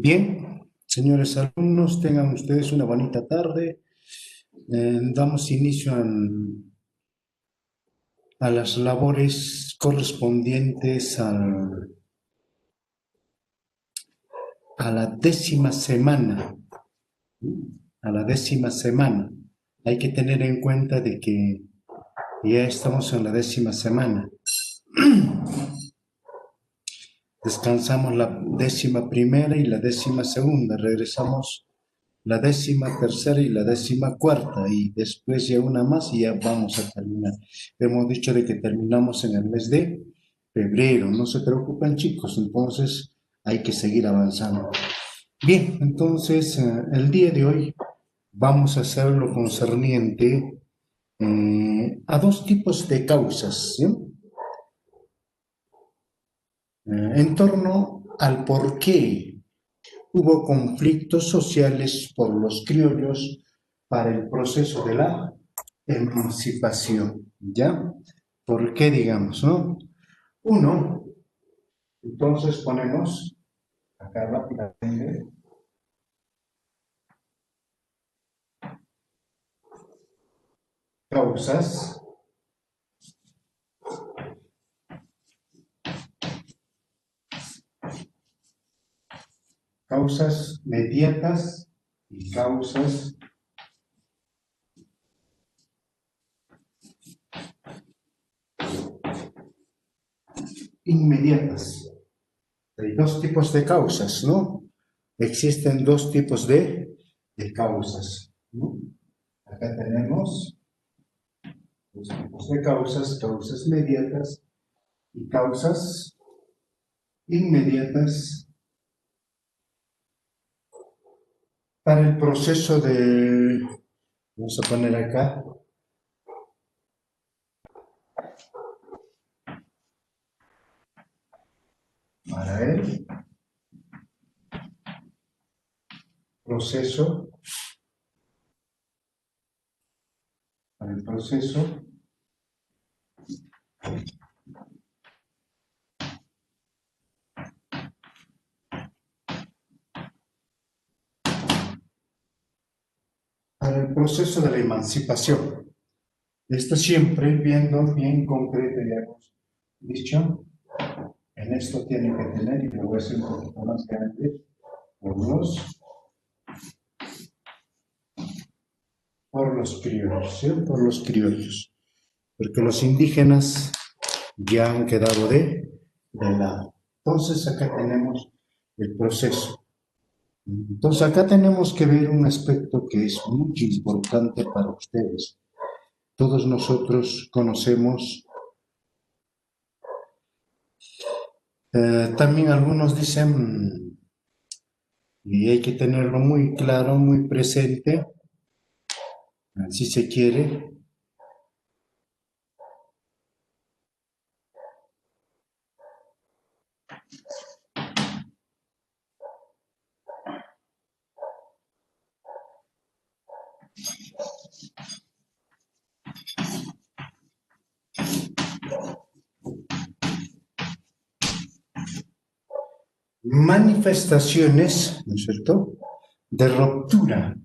Bien, señores alumnos, tengan ustedes una bonita tarde. Damos inicio a las labores correspondientes a la décima semana. A la décima semana. Hay que tener en cuenta de que ya estamos en la décima semana. Descansamos la décima primera y la décima segunda. Regresamos la décima tercera y la décima cuarta, y después ya una más y ya vamos a terminar. Hemos dicho de que terminamos en el mes de febrero, no se preocupen chicos, entonces hay que seguir avanzando. Bien, entonces el día de hoy vamos a hacer lo concerniente a dos tipos de causas, ¿sí? En torno al por qué hubo conflictos sociales por los criollos para el proceso de la emancipación, ¿ya? ¿Por qué, digamos, no? Uno, entonces ponemos acá rápidamente causas, causas inmediatas y causas inmediatas. Hay dos tipos de causas, ¿no? Existen dos tipos de causas, ¿no? Acá tenemos dos tipos de causas, causas inmediatas y causas inmediatas para el proceso de, vamos a poner acá, para el proceso, para el proceso para el proceso de la emancipación. Esto siempre viendo bien concreto, ya hemos dicho, en esto tiene que tener, y lo voy a hacer un poquito más grande, por los criollos, ¿sí? Por los criollos, porque los indígenas ya han quedado de lado. Entonces acá tenemos el proceso. Entonces acá tenemos que ver un aspecto que es muy importante para ustedes. Todos nosotros conocemos, también algunos dicen, y hay que tenerlo muy claro, muy presente, si se quiere, manifestaciones, ¿no es cierto?, de ruptura.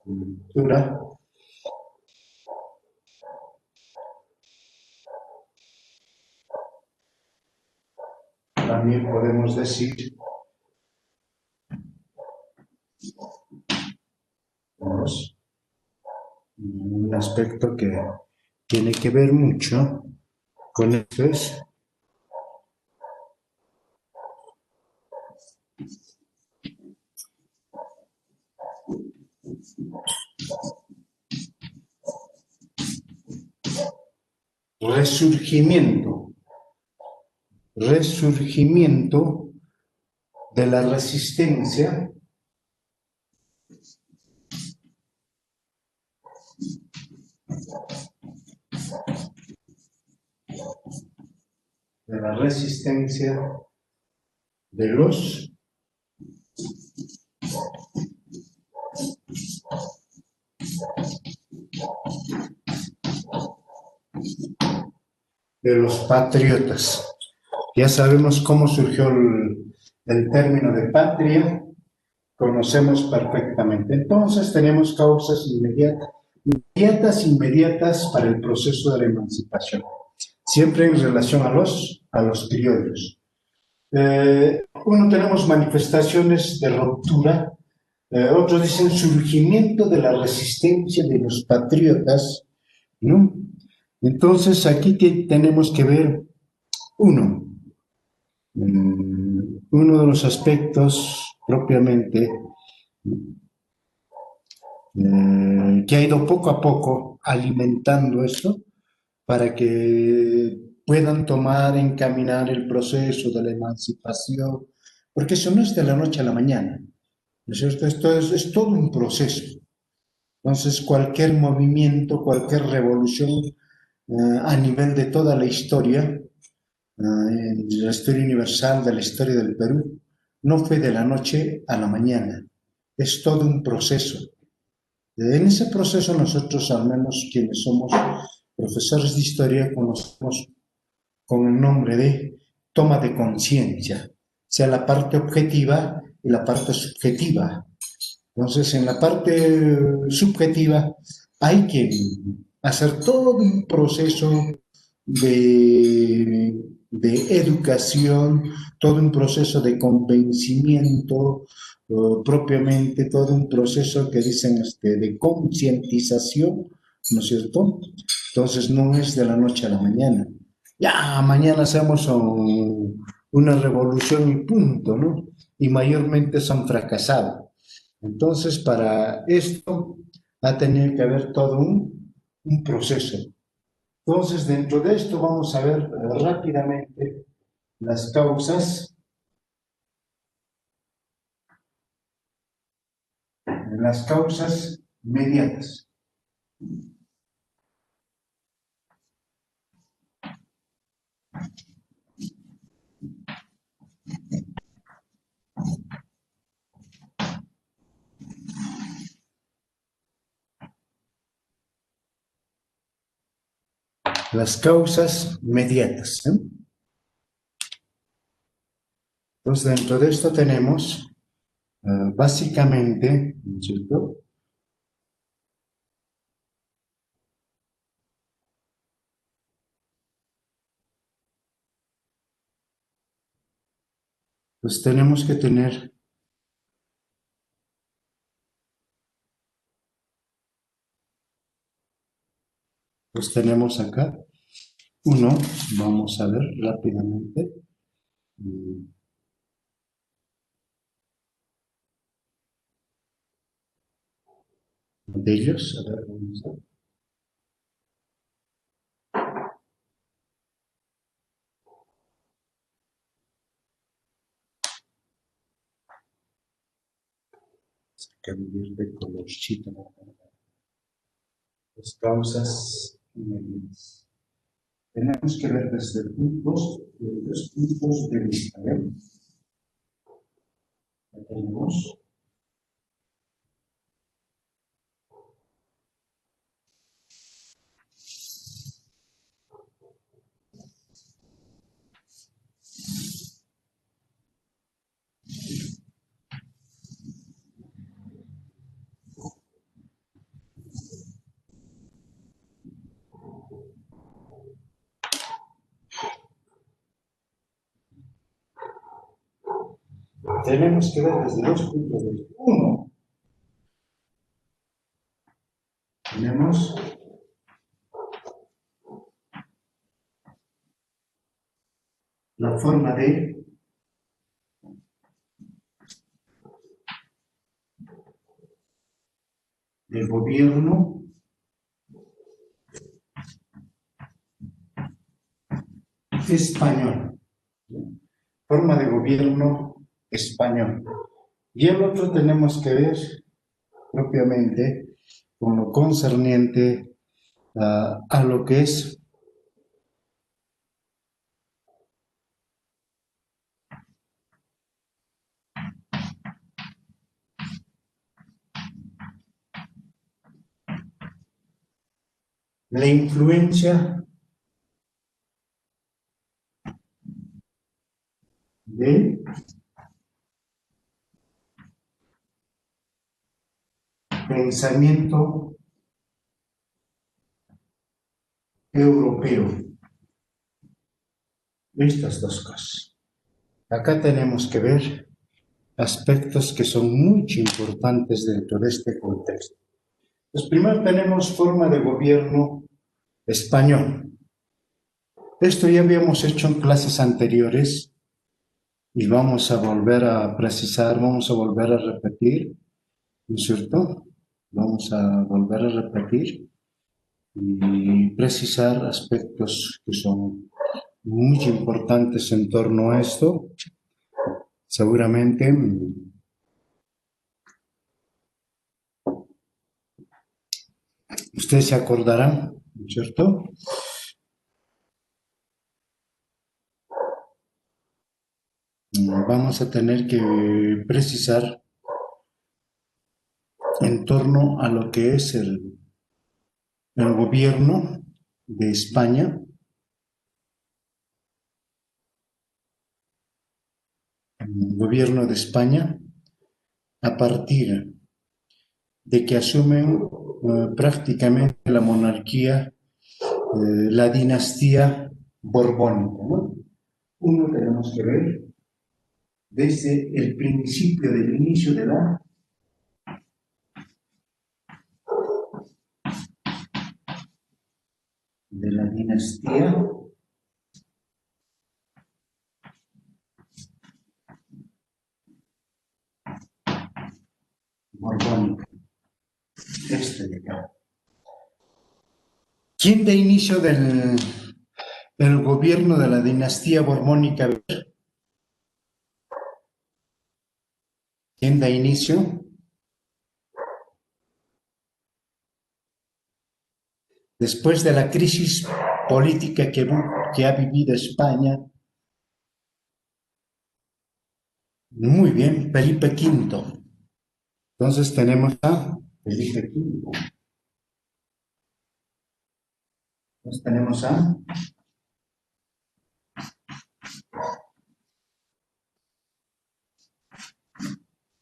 Ruptura. También podemos decir un aspecto que tiene que ver mucho con esto es resurgimiento, resurgimiento de la resistencia de la resistencia de los de los patriotas. Ya sabemos cómo surgió el término de patria, conocemos perfectamente. Entonces tenemos causas inmediatas para el proceso de la emancipación, siempre en relación a los criollos. Uno, tenemos manifestaciones de ruptura, otros dicen surgimiento de la resistencia de los patriotas, ¿no? Entonces aquí tenemos que ver uno, uno de los aspectos propiamente que ha ido poco a poco alimentando esto para que puedan tomar, encaminar el proceso de la emancipación, porque eso no es de la noche a la mañana, ¿no es cierto? Esto es todo un proceso. Entonces, cualquier movimiento, cualquier revolución a nivel de toda la historia, en la historia universal de la historia del Perú, no fue de la noche a la mañana, es todo un proceso. En ese proceso nosotros, al menos quienes somos profesores de historia, conocemos con el nombre de toma de conciencia, sea la parte objetiva y la parte subjetiva. Entonces, en la parte subjetiva hay que hacer todo un proceso de educación, todo un proceso de convencimiento, propiamente todo un proceso que dicen de concientización, ¿no es cierto? Entonces no es de la noche a la mañana. Ya, mañana hacemos una revolución y punto, ¿no? Y mayormente son fracasados. Entonces, para esto ha tenido que haber todo un proceso. Entonces, dentro de esto vamos a ver rápidamente las causas mediatas. Las causas mediatas, ¿eh? Entonces, dentro de esto tenemos básicamente, ¿no es cierto? Pues tenemos que tener, pues tenemos acá uno, vamos a ver rápidamente, de ellos, a ver, vamos a ver. Cambiar de colorcito, ¿no? Las causas mediatas. Tenemos que ver desde dos puntos de vista. ¿Eh? Tenemos, tenemos que ver desde dos puntos de vista. Uno, tenemos la forma de gobierno español. Forma de gobierno español. Y el otro tenemos que ver propiamente con lo concerniente a lo que es la influencia del pensamiento europeo. Estas dos cosas. Acá tenemos que ver aspectos que son muy importantes dentro de este contexto. Pues primero tenemos forma de gobierno español. Esto ya habíamos hecho en clases anteriores y vamos a volver a precisar, vamos a volver a repetir, ¿no es cierto? Vamos a volver a repetir y precisar aspectos que son muy importantes en torno a esto. Seguramente ustedes se acordarán, ¿no es cierto? Vamos a tener que precisar en torno a lo que es el gobierno de España, el gobierno de España a partir de que asumen prácticamente la monarquía, la dinastía borbónica, ¿no? Uno tenemos que ver desde el principio del inicio de la dinastía borbónica, este de acá. ¿Quién da inicio del gobierno de la dinastía borbónica? ¿Quién da inicio? Después de la crisis política que ha vivido España, muy bien, Felipe V. Entonces tenemos a Felipe V. Entonces tenemos a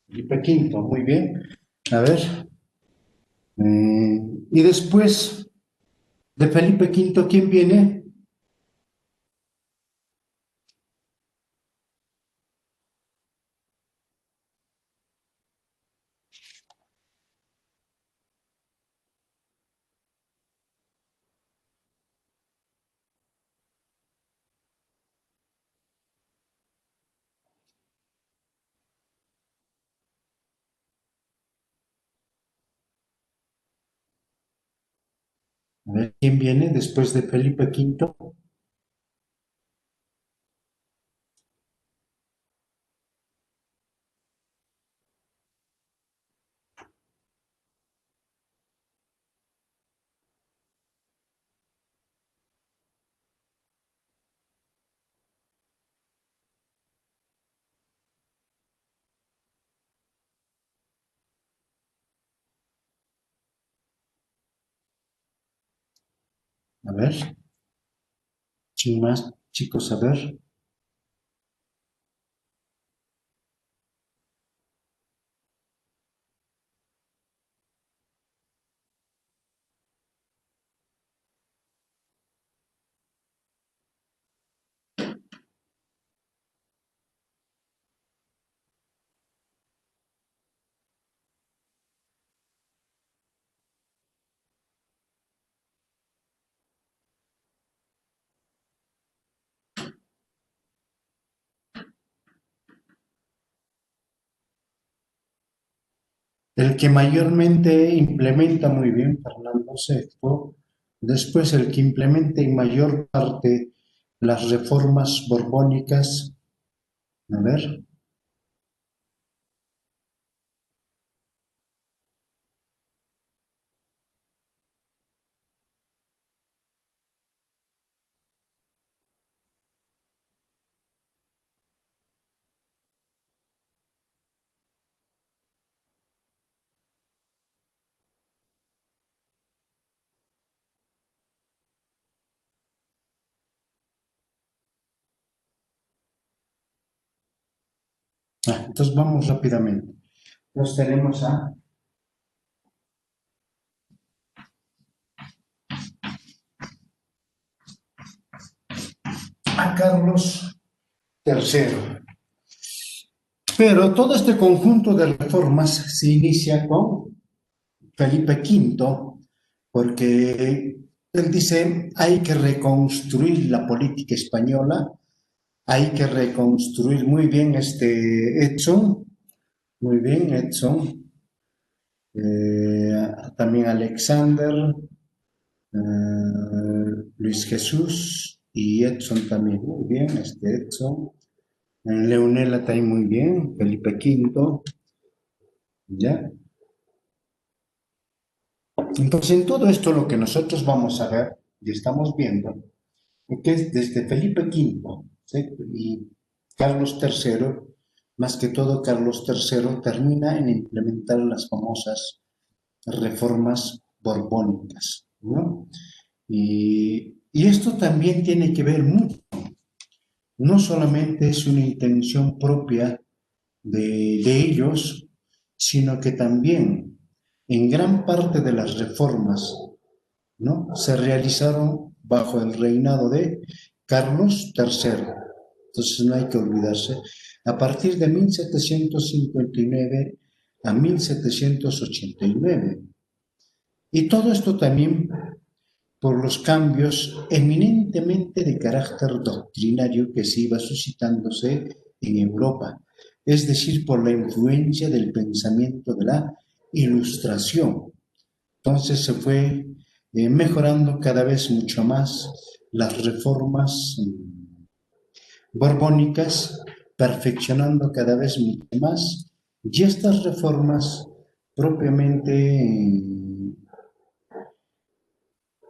Felipe V, muy bien. A ver. Y después de Felipe V, ¿quién viene? A ver, ¿quién viene después de Felipe V? A ver, ¿quién más, chicos? A ver. El que mayormente implementa muy bien, Fernando VI, después el que implementa en mayor parte las reformas borbónicas, a ver, Entonces vamos rápidamente. Entonces tenemos a Carlos III. Pero todo este conjunto de reformas se inicia con Felipe V, porque él dice, hay que reconstruir la política española, hay que reconstruir muy bien Edson, muy bien Edson, también Alexander, Luis Jesús y Edson también, muy bien, Edson. Leonela también muy bien, Felipe V, ¿ya? Entonces, en todo esto lo que nosotros vamos a ver y estamos viendo, que es desde Felipe V, ¿sí? Y Carlos III, más que todo Carlos III termina en implementar las famosas reformas borbónicas, ¿no? Y esto también tiene que ver mucho, no solamente es una intención propia de ellos, sino que también en gran parte de las reformas, ¿no?, se realizaron bajo el reinado de Carlos III. Entonces no hay que olvidarse. A partir de 1759 a 1789. Y todo esto también por los cambios eminentemente de carácter doctrinario que se iba suscitándose en Europa, es decir, por la influencia del pensamiento de la Ilustración. Entonces se fue mejorando cada vez mucho más las reformas borbónicas, perfeccionando cada vez mucho más, y estas reformas propiamente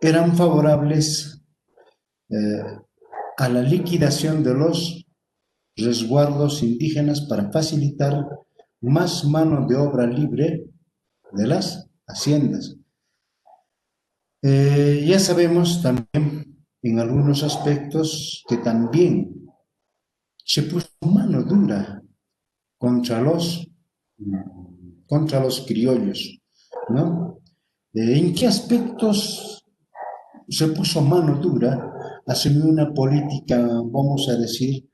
eran favorables eh, a la liquidación de los resguardos indígenas para facilitar más mano de obra libre de las haciendas. Ya sabemos también en algunos aspectos que también se puso mano dura contra los criollos, ¿no? ¿En qué aspectos se puso mano dura? Asumió una política, vamos a decir,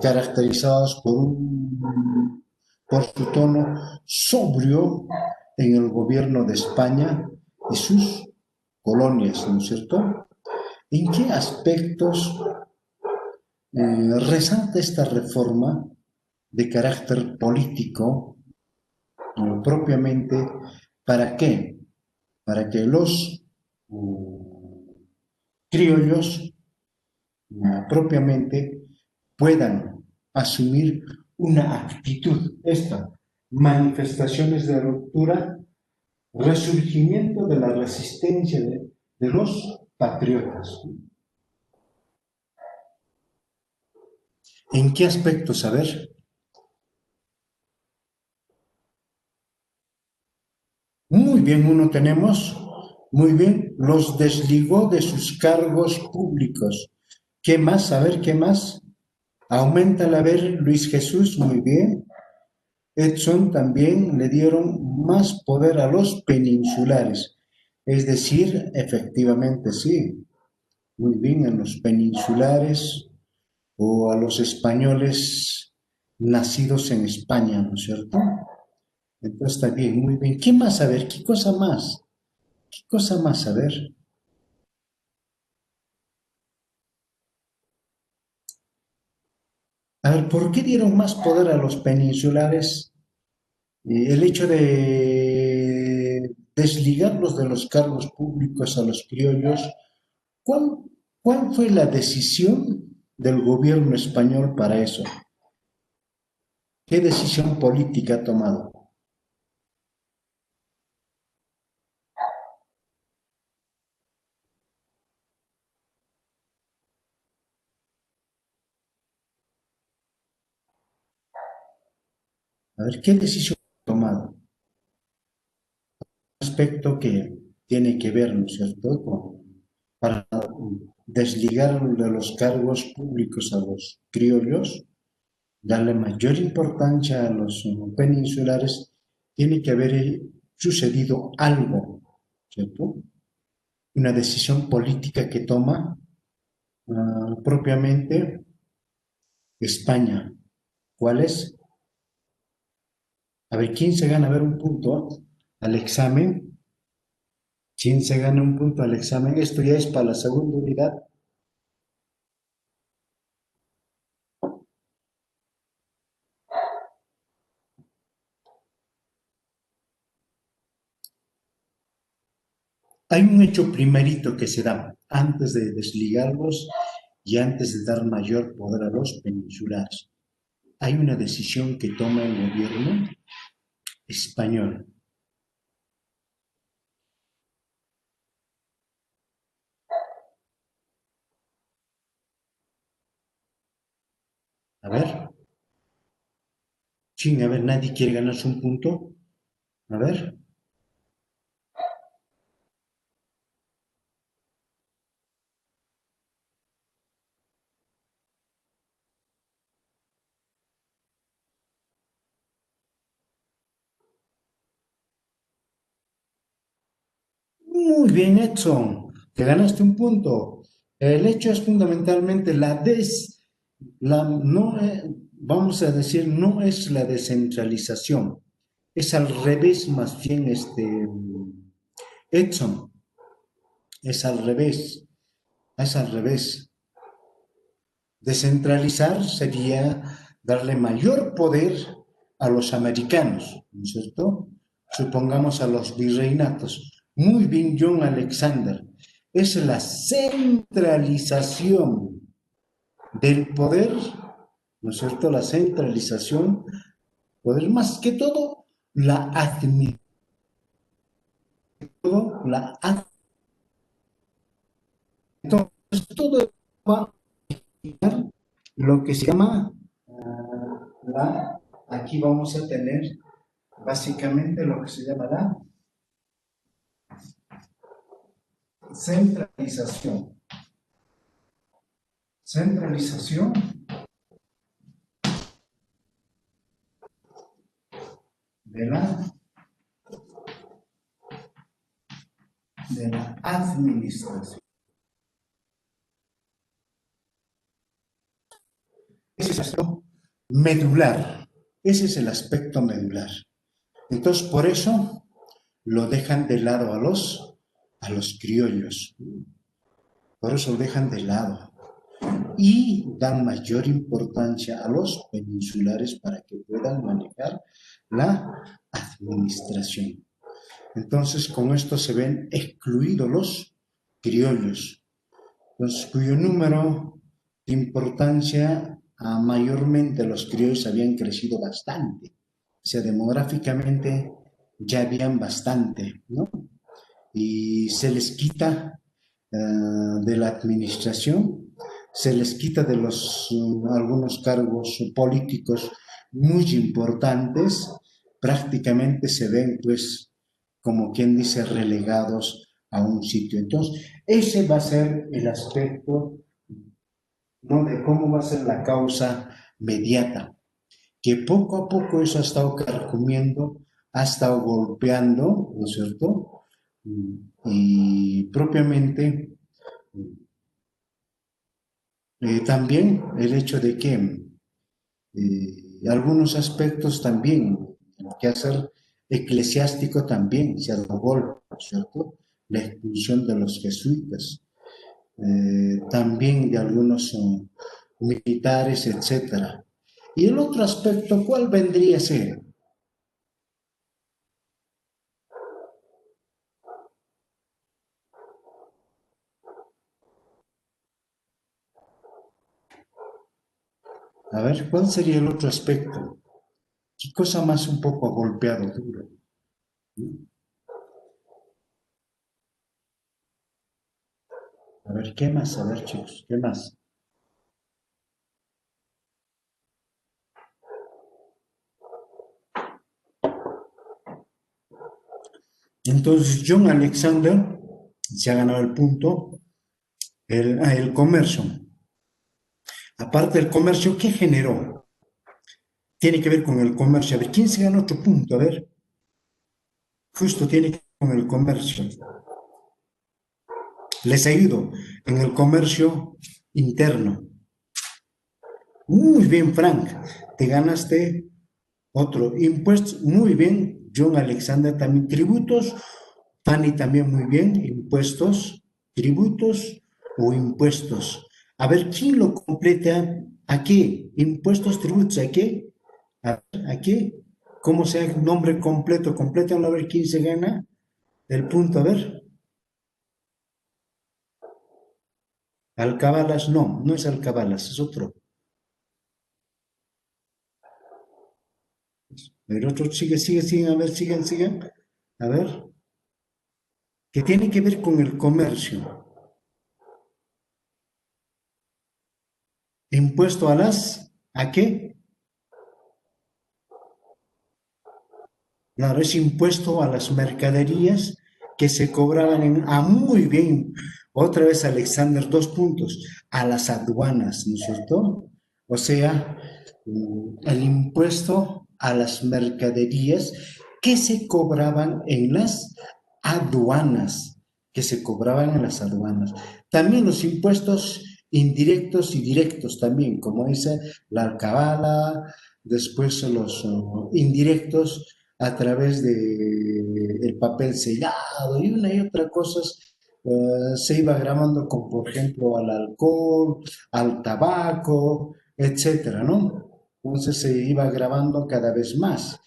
caracterizados por su tono sobrio en el gobierno de España y sus colonias, ¿no es cierto? ¿En qué aspectos resalta esta reforma de carácter político propiamente? ¿Para qué? Para que los criollos propiamente puedan asumir una actitud, esta, manifestaciones de ruptura, resurgimiento de la resistencia de los patriotas. ¿En qué aspectos? A ver. Muy bien, uno tenemos, muy bien, los desligó de sus cargos públicos. ¿Qué más? A ver, ¿qué más? Aumenta el haber Luis Jesús, muy bien. Edson también le dieron más poder a los peninsulares. Es decir, efectivamente sí, muy bien, a los peninsulares o a los españoles nacidos en España, ¿no es cierto? Entonces está bien, muy bien. ¿Qué más? A ver, ¿qué cosa más? ¿Qué cosa más? A ver. A ver, ¿por qué dieron más poder a los peninsulares? El hecho de desligarlos de los cargos públicos a los criollos, ¿cuál, cuál fue la decisión del gobierno español para eso? ¿Qué decisión política ha tomado? A ver, ¿qué decisión ha tomado? Un aspecto que tiene que ver, ¿no es cierto?, para desligar de los cargos públicos a los criollos. darle mayor importancia a los peninsulares, tiene que haber sucedido algo, ¿cierto? Una decisión política que toma propiamente España. ¿Cuál es? A ver, ¿quién se gana? A ver un punto al examen. ¿Quién se gana un punto al examen? Esto ya es para la segunda unidad. Hay un hecho primerito que se da antes de desligarlos y antes de dar mayor poder a los peninsulares. Hay una decisión que toma el gobierno español. A ver, sí, a ver, nadie quiere ganarse un punto. A ver, muy bien, Edson, te ganaste un punto. El hecho es fundamentalmente no, vamos a decir, no es la descentralización, es al revés más bien, Edson, es al revés, es al revés. Descentralizar sería darle mayor poder a los americanos, ¿no es cierto? Supongamos a los virreinatos. Muy bien, John Alexander. Es la centralización del poder, ¿no es cierto? La centralización, poder más que todo, la administración, la entonces todo va a lo que se llama aquí vamos a tener básicamente lo que se llama la centralización. Centralización de la administración. Ese es el aspecto medular. Ese es el aspecto medular. Entonces, por eso lo dejan de lado a los criollos. Por eso lo dejan de lado. Y dan mayor importancia a los peninsulares para que puedan manejar la administración. Entonces, con esto se ven excluidos los criollos, los cuyo número de importancia mayormente los criollos habían crecido bastante. O sea, demográficamente ya habían bastante, ¿no? Y se les quita de la administración, se les quita de algunos cargos políticos muy importantes, prácticamente se ven pues como quien dice relegados a un sitio. Entonces, ese va a ser el aspecto, ¿no? De cómo va a ser la causa mediata, que poco a poco eso ha estado carcomiendo, ha estado golpeando, ¿no es cierto? Y propiamente también el hecho de que algunos aspectos también, el quehacer eclesiástico también se ha dado golpe, ¿cierto? La expulsión de los jesuitas, también de algunos militares, etcétera. Y el otro aspecto, ¿cuál vendría a ser? A ver, ¿cuál sería el otro aspecto? ¿Qué cosa más un poco ha golpeado duro? A ver, ¿qué más? A ver, chicos, ¿qué más? Entonces, John Alexander se ha ganado el punto. El comercio. Aparte del comercio, ¿qué generó? tiene que ver con el comercio. A ver, ¿quién se gana otro punto? A ver, justo tiene que ver con el comercio. Les ayudo en el comercio interno. Muy bien, Frank. Te ganaste otro impuesto. Muy bien, John Alexander también. Tributos. Fanny también muy bien. Impuestos, tributos o impuestos. A ver, ¿quién lo completa? ¿A qué? Impuestos, tributos, ¿a qué? ¿A qué? ¿Cómo sea el nombre completo? Complétalo a ver quién se gana el punto. A ver. Alcabalas, no, no es Alcabalas, es otro. El otro sigue, a ver, sigan. A ver, que tiene que ver con el comercio. Impuesto a ¿a qué? Claro, es impuesto a las mercaderías que se cobraban muy bien, otra vez Alexander, 2 puntos, a las aduanas, ¿no es cierto? O sea, el impuesto a las mercaderías que se cobraban en las aduanas, que se cobraban en las aduanas. También los impuestos indirectos y directos también, como dice la alcabala, después los indirectos a través de el papel sellado y una y otra cosas se iba grabando con, por ejemplo, al alcohol, al tabaco, etcétera, ¿no? Entonces se iba grabando cada vez más.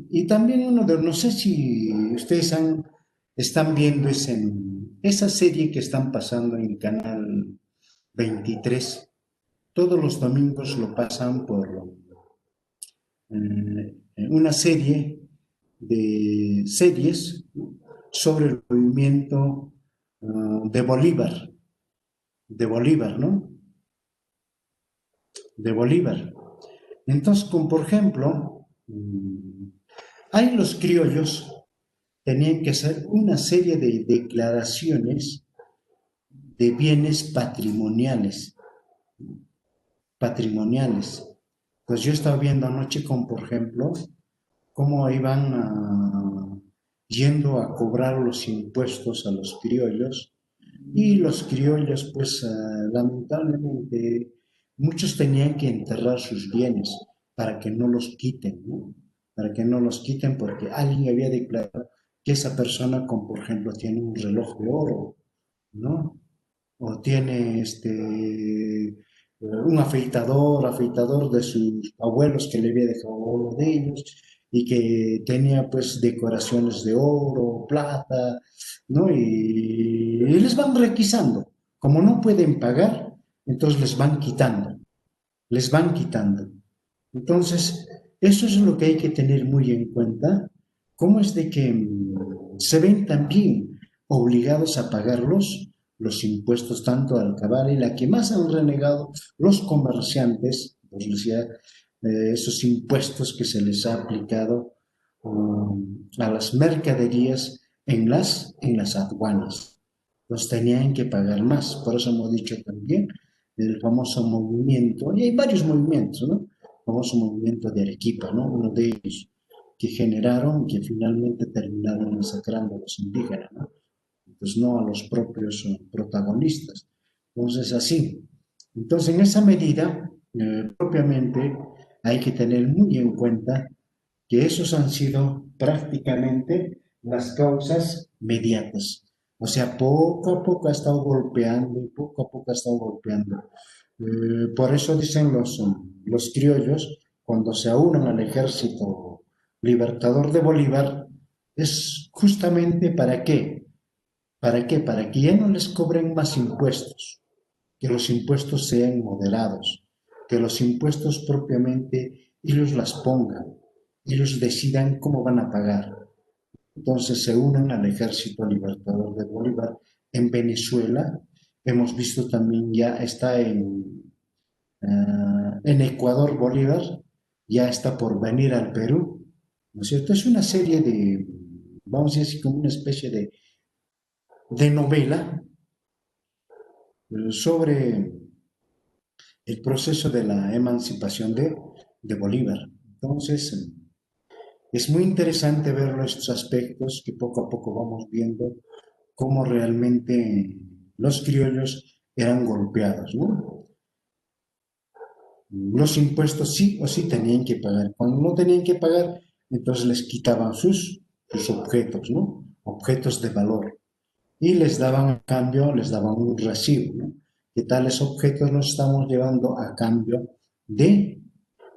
Y también no sé si ustedes están viendo esa serie que están pasando en Canal 23. Todos los domingos lo pasan por una serie de series sobre el movimiento de Bolívar, ¿no? De Bolívar. Entonces, como por ejemplo, hay los criollos tenían que hacer una serie de declaraciones de bienes patrimoniales. Pues yo estaba viendo anoche con, por ejemplo, cómo iban yendo a cobrar los impuestos a los criollos y los criollos, pues lamentablemente, muchos tenían que enterrar sus bienes para que no los quiten, ¿no? Para que no los quiten porque alguien había declarado que esa persona, con, por ejemplo, tiene un reloj de oro, ¿no? O tiene un afeitador de sus abuelos que le había dejado oro de ellos y que tenía pues decoraciones de oro, plata, ¿no? Y les van requisando. Como no pueden pagar, entonces les van quitando. Entonces, eso es lo que hay que tener muy en cuenta, cómo es de que se ven también obligados a pagarlos los impuestos tanto al cabal y la que más han renegado los comerciantes, pues decía, esos impuestos que se les ha aplicado a las mercaderías en las aduanas. Los tenían que pagar más, por eso hemos dicho también el famoso movimiento, y hay varios movimientos, ¿no? El famoso movimiento de Arequipa, ¿no? Uno de ellos que generaron, que finalmente terminaron masacrando a los indígenas, ¿no? Pues no a los propios protagonistas. Entonces, así. Entonces, en esa medida, propiamente, hay que tener muy en cuenta que esos han sido prácticamente las causas mediatas. O sea, poco a poco ha estado golpeando y poco a poco ha estado golpeando. Por eso dicen los criollos, cuando se unen al ejército libertador de Bolívar, es justamente para qué. ¿Para qué? Para que ya no les cobren más impuestos, que los impuestos sean moderados, que los impuestos propiamente ellos las pongan, ellos decidan cómo van a pagar. Entonces se unen al Ejército Libertador de Bolívar en Venezuela. Hemos visto también ya está en Ecuador Bolívar, ya está por venir al Perú, ¿no es cierto? Es una serie de, vamos a decir, como una especie de novela sobre el proceso de la emancipación de de Bolívar. Entonces, es muy interesante ver estos aspectos que poco a poco vamos viendo cómo realmente los criollos eran golpeados, ¿no? Los impuestos sí o sí tenían que pagar. Cuando no tenían que pagar, entonces les quitaban sus objetos, ¿no? Objetos de valor. Y les daban a cambio, les daban un recibo, ¿no? Que tales objetos los estamos llevando a cambio de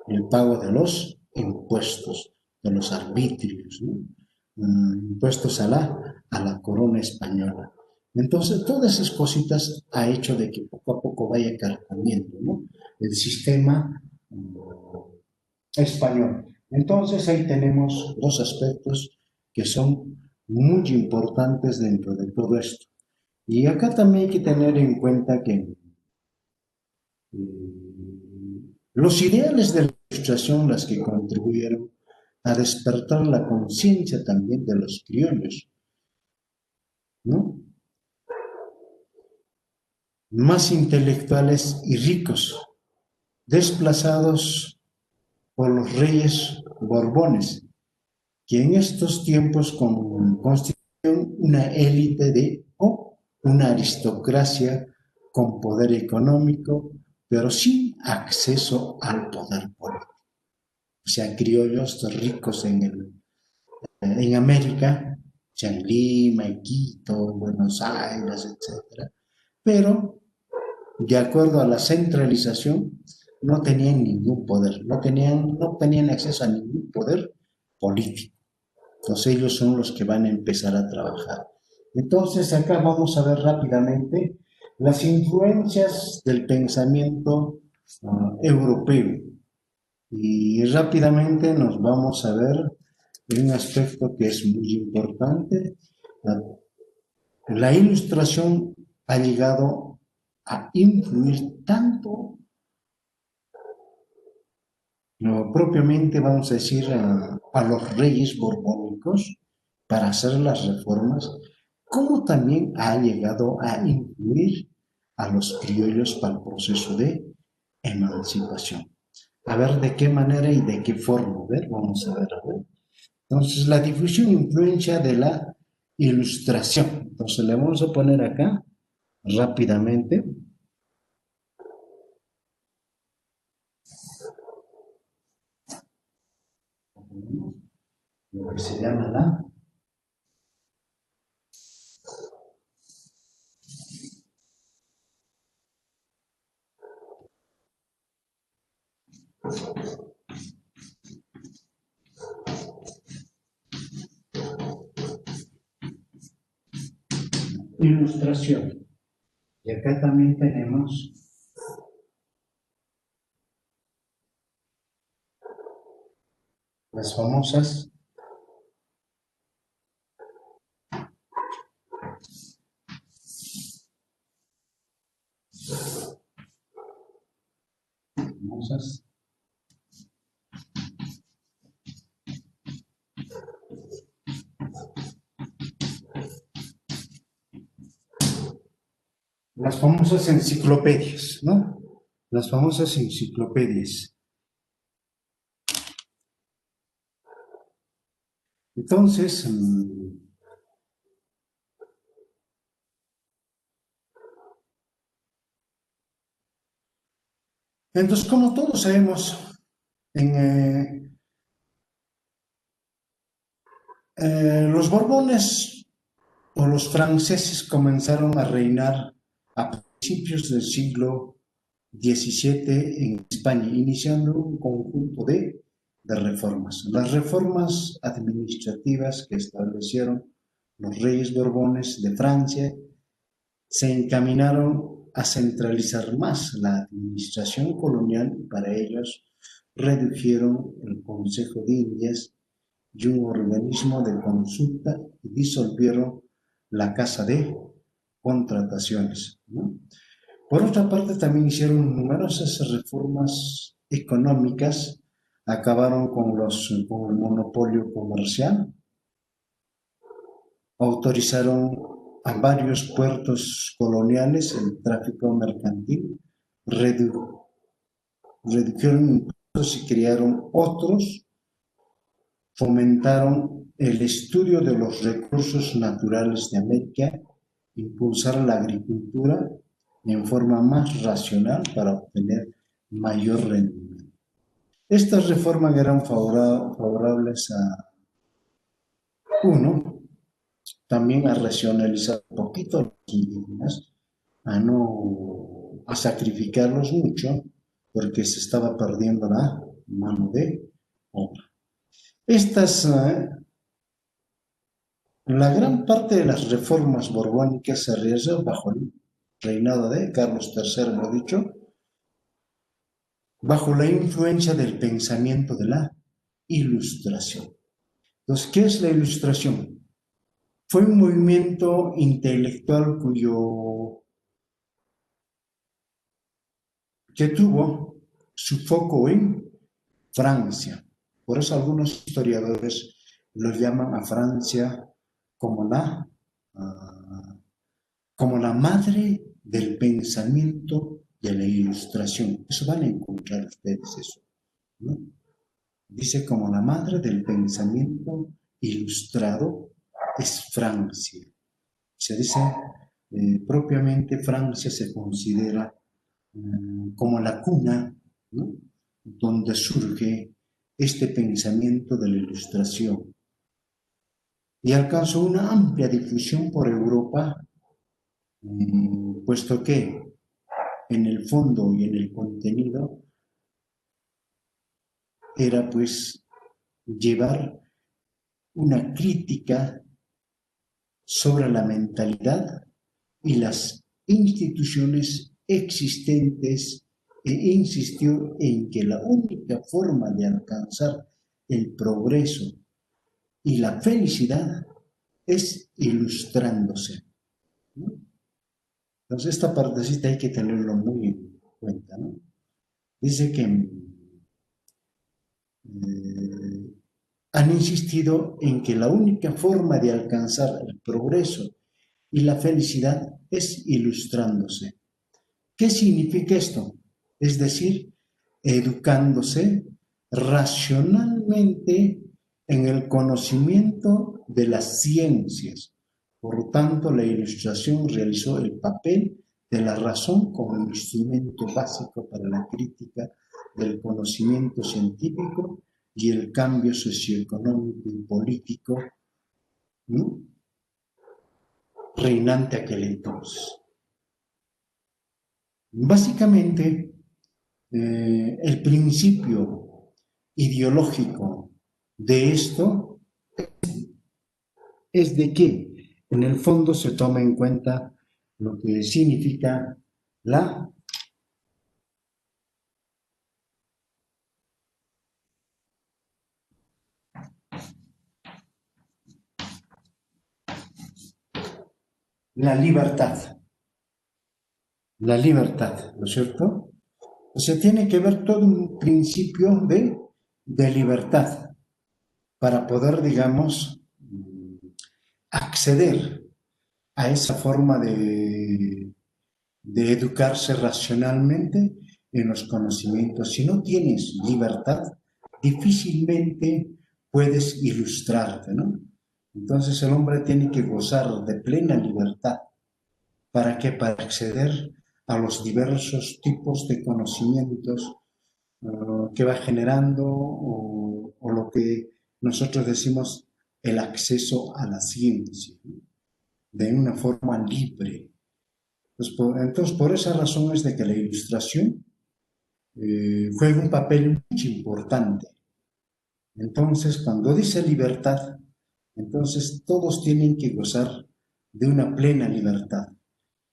el pago de los impuestos, de los arbitrios, ¿no? Impuestos a la corona española. Entonces, todas esas cositas ha hecho de que poco a poco vaya carcomiendo, ¿no? El sistema español. Entonces, ahí tenemos dos aspectos que son muy importantes dentro de todo esto. Y acá también hay que tener en cuenta que los ideales de la Ilustración las que contribuyeron a despertar la conciencia también de los criollos, ¿no? Más intelectuales y ricos, desplazados por los reyes borbones, que en estos tiempos constituyeron una élite o una aristocracia con poder económico, pero sin acceso al poder político. O sea, criollos ricos en América, o sea, en Lima, en Quito, Buenos Aires, etc. Pero, de acuerdo a la centralización, no tenían ningún poder, no tenían acceso a ningún poder político. Entonces ellos son los que van a empezar a trabajar. Entonces acá vamos a ver rápidamente las influencias del pensamiento europeo. Y rápidamente nos vamos a ver un aspecto que es muy importante. La Ilustración ha llegado a influir tanto, no, propiamente vamos a decir, a los reyes borbónicos para hacer las reformas, como también ha llegado a influir a los criollos para el proceso de emancipación. A ver de qué manera y de qué forma, a ver, vamos a ver, a ver. Entonces, la difusión e influencia de la Ilustración. Entonces, le vamos a poner acá rápidamente lo que se llama la Ilustración. Y acá también tenemos las famosas, las famosas enciclopedias, ¿no? Las famosas enciclopedias. Entonces, como todos sabemos, en, los Borbones o los franceses comenzaron a reinar a principios del siglo XVII en España, iniciando un conjunto de reformas. Las reformas administrativas que establecieron los reyes Borbones de Francia se encaminaron a centralizar más la administración colonial y para ellos redujeron el Consejo de Indias y un organismo de consulta y disolvieron la Casa de Contrataciones, ¿no? Por otra parte, también hicieron numerosas reformas económicas, acabaron con el monopolio comercial, autorizaron a varios puertos coloniales el tráfico mercantil, redujeron se crearon otros, fomentaron el estudio de los recursos naturales de América, impulsar la agricultura en forma más racional para obtener mayor rendimiento. Estas reformas eran favorables a, uno, también a racionalizar un poquito a los indígenas, a sacrificarlos mucho, porque se estaba perdiendo la mano de obra. La gran parte de las reformas borbónicas se realizó bajo el reinado de Carlos III, lo dicho, bajo la influencia del pensamiento de la Ilustración. Entonces, ¿qué es la Ilustración? Fue un movimiento intelectual que tuvo su foco en Francia. Por eso algunos historiadores lo llaman a Francia como como la madre del pensamiento de la Ilustración. Eso van a encontrar ustedes eso, ¿no? Dice como la madre del pensamiento ilustrado es Francia. Se dice, propiamente Francia se considera como la cuna, ¿no?, donde surge este pensamiento de la Ilustración. Y alcanzó una amplia difusión por Europa, puesto que en el fondo y en el contenido era pues llevar una crítica sobre la mentalidad y las instituciones existentes, e insistió en que la única forma de alcanzar el progreso y la felicidad es ilustrándose, ¿no? Entonces esta partecita hay que tenerlo muy en cuenta, ¿no? Dice que han insistido en que la única forma de alcanzar el progreso y la felicidad es ilustrándose. ¿Qué significa esto? Es decir, educándose racionalmente en el conocimiento de las ciencias. Por lo tanto, la Ilustración realizó el papel de la razón como instrumento básico para la crítica del conocimiento científico y el cambio socioeconómico y político, ¿no?, reinante aquel entonces. Básicamente, el principio ideológico de esto es de que en el fondo se toma en cuenta lo que significa la libertad. La libertad, ¿no es cierto? O sea, tiene que ver todo un principio de libertad para poder, digamos, acceder a esa forma de educarse racionalmente en los conocimientos. Si no tienes libertad, difícilmente puedes ilustrarte, ¿no? Entonces el hombre tiene que gozar de plena libertad. ¿Para qué? Para acceder a los diversos tipos de conocimientos que va generando o lo que nosotros decimos el acceso a la ciencia, ¿no?, de una forma libre. Entonces, por esa razón es de que la Ilustración juega un papel muy importante. Entonces, cuando dice libertad, entonces todos tienen que gozar de una plena libertad.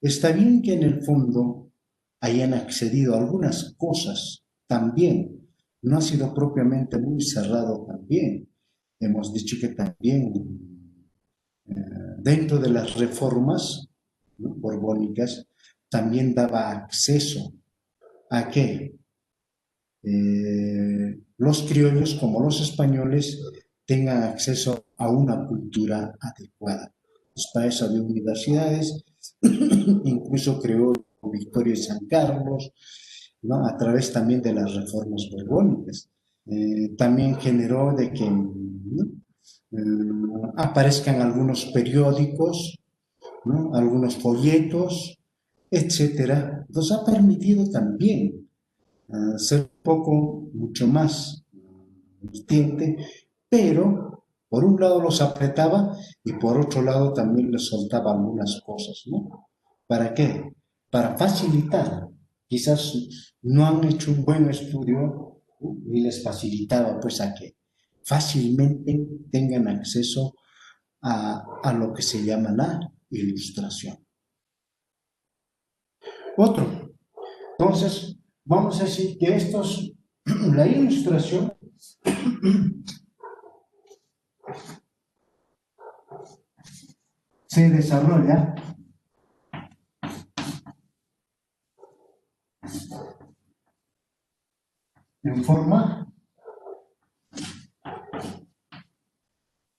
Está bien que en el fondo hayan accedido a algunas cosas también. No ha sido propiamente muy cerrado también. Hemos dicho que también dentro de las reformas, ¿no?, borbónicas, también daba acceso a que los criollos como los españoles tengan acceso a una cultura adecuada. Pues para eso había universidades, incluso creó Victoria y San Carlos, ¿no? A través también de las reformas borbónicas. También generó de que, ¿no? Aparezcan algunos periódicos, ¿no? Algunos folletos, etcétera. Nos ha permitido también ser un poco, mucho más consciente, pero por un lado los apretaba y por otro lado también les soltaba algunas cosas, ¿no? ¿Para qué? Para facilitar. Quizás no han hecho un buen estudio, ¿no? Y les facilitaba pues a que fácilmente tengan acceso a lo que se llama la ilustración. Otro. Entonces, vamos a decir que estos, la ilustración se desarrolla en forma,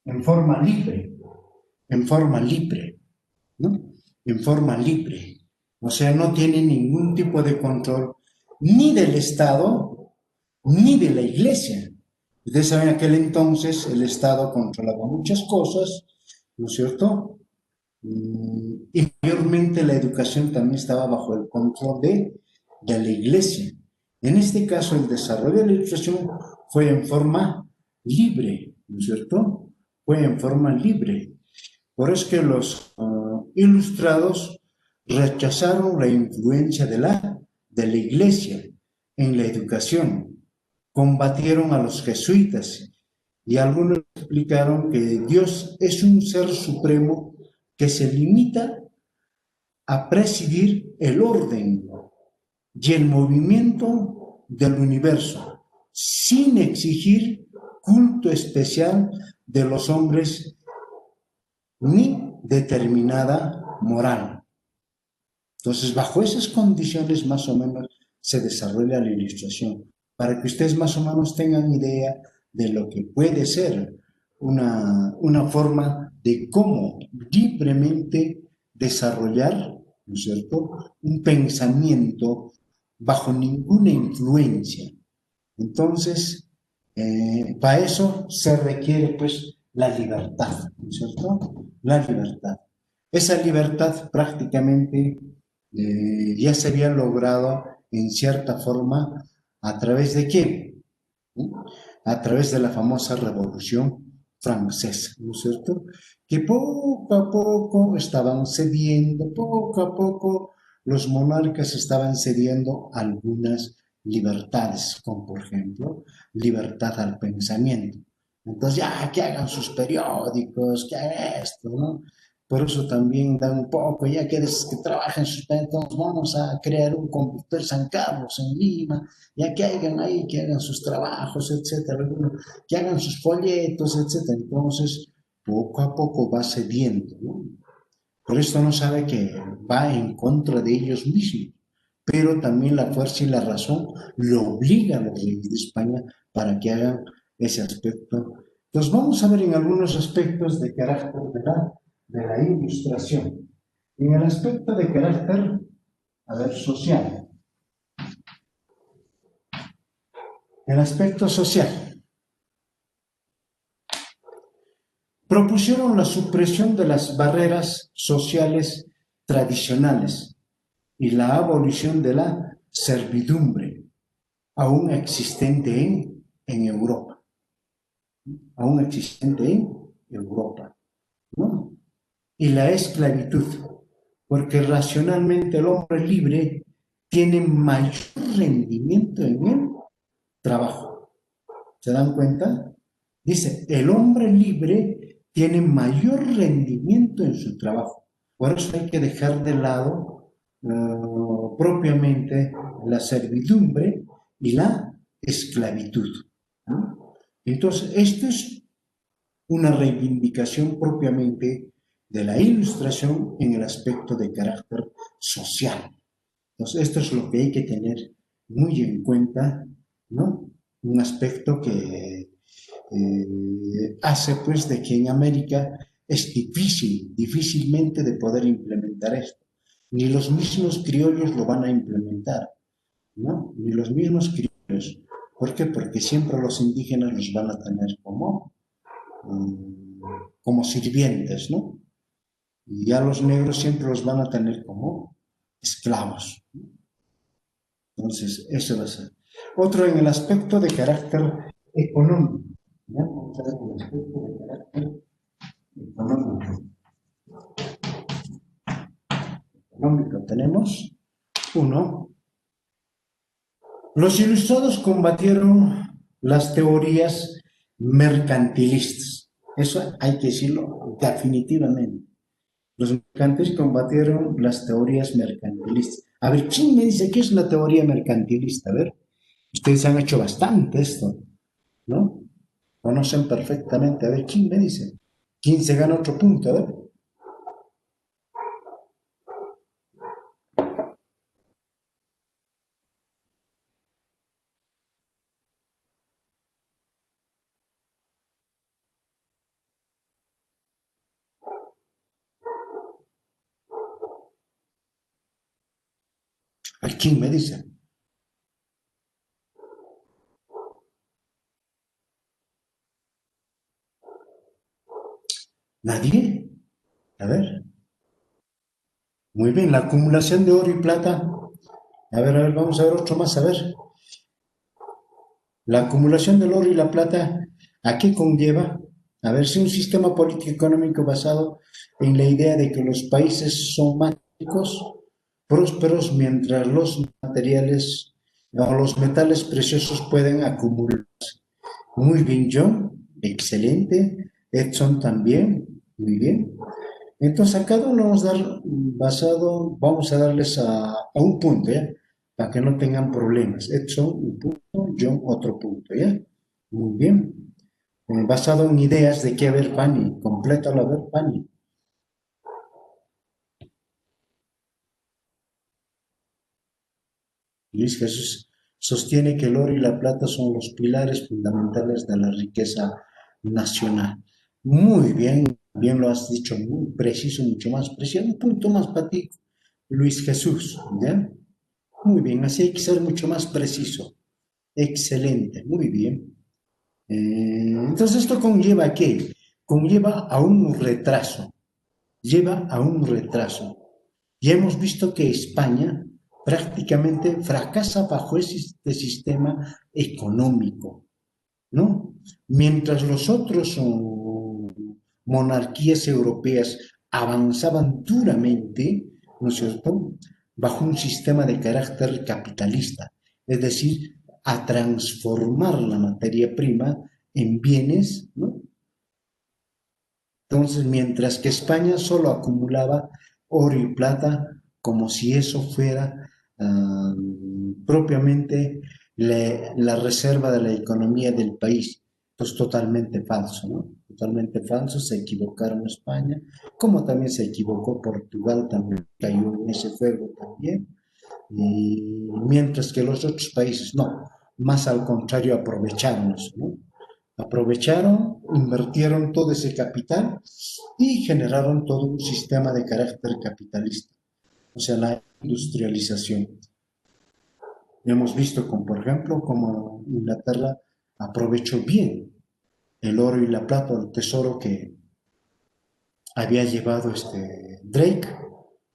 en forma libre, en forma libre, ¿no? En forma libre. O sea, no tiene ningún tipo de control ni del Estado ni de la Iglesia. Ustedes saben, en aquel entonces el Estado controlaba muchas cosas, ¿no es cierto? Y mayormente la educación también estaba bajo el control de la Iglesia. En este caso, el desarrollo de la ilustración fue en forma libre, ¿no es cierto? Fue en forma libre. Por eso es que los ilustrados rechazaron la influencia de la Iglesia en la educación, combatieron a los jesuitas y algunos explicaron que Dios es un ser supremo que se limita a presidir el orden y el movimiento del universo, sin exigir culto especial de los hombres ni determinada moral. Entonces, bajo esas condiciones más o menos se desarrolla la ilustración, para que ustedes más o menos tengan idea de lo que puede ser una forma de cómo libremente desarrollar, ¿no es cierto?, un pensamiento bajo ninguna influencia. Entonces, para eso se requiere pues la libertad, ¿no es cierto? La libertad. Esa libertad prácticamente ya se había logrado en cierta forma a través de qué? ¿no? A través de la famosa Revolución Francesa, ¿no es cierto? Que poco a poco estaban cediendo, poco a poco los monarcas estaban cediendo algunas libertades, como por ejemplo libertad al pensamiento. Entonces ya que hagan sus periódicos, que hagan esto, ¿no? Por eso también dan un poco, ya que trabajen sus periódicos, vamos a crear un computer San Carlos en Lima, ya que hagan ahí, que hagan sus trabajos, etcétera, que hagan sus folletos, etcétera. Entonces, poco a poco va cediendo, ¿no? Por esto no sabe que va en contra de ellos mismos, pero también la fuerza y la razón lo obligan a los reyes de España para que hagan ese aspecto. Entonces, vamos a ver en algunos aspectos de carácter de la ilustración. En el aspecto de carácter, a ver, social. El aspecto social. Propusieron la supresión de las barreras sociales tradicionales y la abolición de la servidumbre aún existente en Europa, aún existente en Europa, ¿no? Y la esclavitud, porque racionalmente el hombre libre tiene mayor rendimiento en el trabajo. ¿Se dan cuenta? Dice, el hombre libre tiene mayor rendimiento en su trabajo. Por eso hay que dejar de lado propiamente la servidumbre y la esclavitud, ¿no? Entonces, esto es una reivindicación propiamente de la ilustración en el aspecto de carácter social. Entonces, esto es lo que hay que tener muy en cuenta, ¿no? Un aspecto que hace pues de que en América es difícilmente de poder implementar esto. Ni los mismos criollos lo van a implementar. ¿no? Ni los mismos criollos. ¿Por qué? Porque siempre los indígenas los van a tener como sirvientes, ¿no? Y ya los negros siempre los van a tener como esclavos. Entonces, eso va a ser. Otro en el aspecto de carácter económico. ¿Ya? Vamos a ver el aspecto de carácter económico. Económico tenemos uno. Los ilustrados combatieron las teorías mercantilistas. Eso hay que decirlo definitivamente. Los mercantilistas combatieron las teorías mercantilistas. A ver, ¿quién me dice qué es la teoría mercantilista? A ver, ustedes han hecho bastante esto, ¿no? Conocen perfectamente. A ver, ¿quién me dice? ¿Quién se gana otro punto? A ver. A ver, ¿quién me dice? ¿Nadie? A ver. Muy bien, la acumulación de oro y plata. A ver, vamos a ver otro más. A ver. La acumulación del oro y la plata, ¿a qué conlleva? A ver, si un sistema político económico basado en la idea de que los países son más ricos, prósperos, mientras los materiales o los metales preciosos pueden acumular. Muy bien, John, excelente. Edson también, muy bien. Entonces, a cada uno vamos a dar basado, vamos a darles a un punto, ¿ya? Para que no tengan problemas. Edson, un punto, John, otro punto, ¿ya? Muy bien. Basado en ideas de qué haber, Fanny. Complétalo, a ver, Fanny. Luis Jesús sostiene que el oro y la plata son los pilares fundamentales de la riqueza nacional. Muy bien, bien lo has dicho, muy preciso, mucho más preciso. Un punto más para ti, Luis Jesús, ¿ya? Muy bien, así hay que ser mucho más preciso. Excelente, muy bien. Entonces, ¿esto conlleva a qué? Conlleva a un retraso, lleva a un retraso. Ya hemos visto que España prácticamente fracasa bajo este sistema económico, ¿no? Mientras los otros monarquías europeas avanzaban duramente, ¿no es cierto?, bajo un sistema de carácter capitalista, es decir, a transformar la materia prima en bienes, ¿no? Entonces, mientras que España solo acumulaba oro y plata como si eso fuera propiamente la reserva de la economía del país. Pues totalmente falso, ¿no? Totalmente falso, se equivocaron España, como también se equivocó Portugal, también cayó en ese juego también, y mientras que los otros países no, más al contrario aprovecharon eso, ¿no? Aprovecharon, invirtieron todo ese capital y generaron todo un sistema de carácter capitalista, o sea, la industrialización. Hemos visto, como, por ejemplo, como Inglaterra aprovechó bien el oro y la plata, el tesoro que había llevado Drake,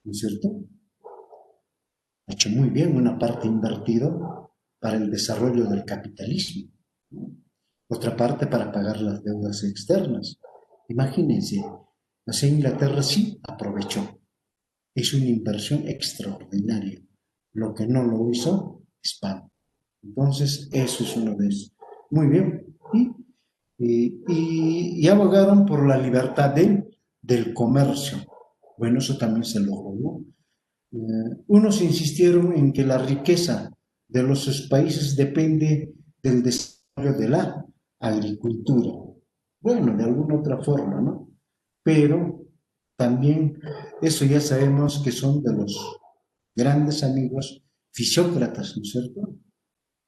¿no es cierto? Ha hecho muy bien una parte invertido para el desarrollo del capitalismo, ¿no? Otra parte para pagar las deudas externas. Imagínense, así Inglaterra sí aprovechó. Es una inversión extraordinaria. Lo que no lo hizo España. Entonces, eso es uno de esos. Muy bien. Y abogaron por la libertad del comercio. Bueno, eso también se logró, ¿no? Unos insistieron en que la riqueza de los países depende del desarrollo de la agricultura. Bueno, de alguna otra forma, ¿no? Pero también eso ya sabemos que son de los grandes amigos fisiócratas, ¿no es cierto?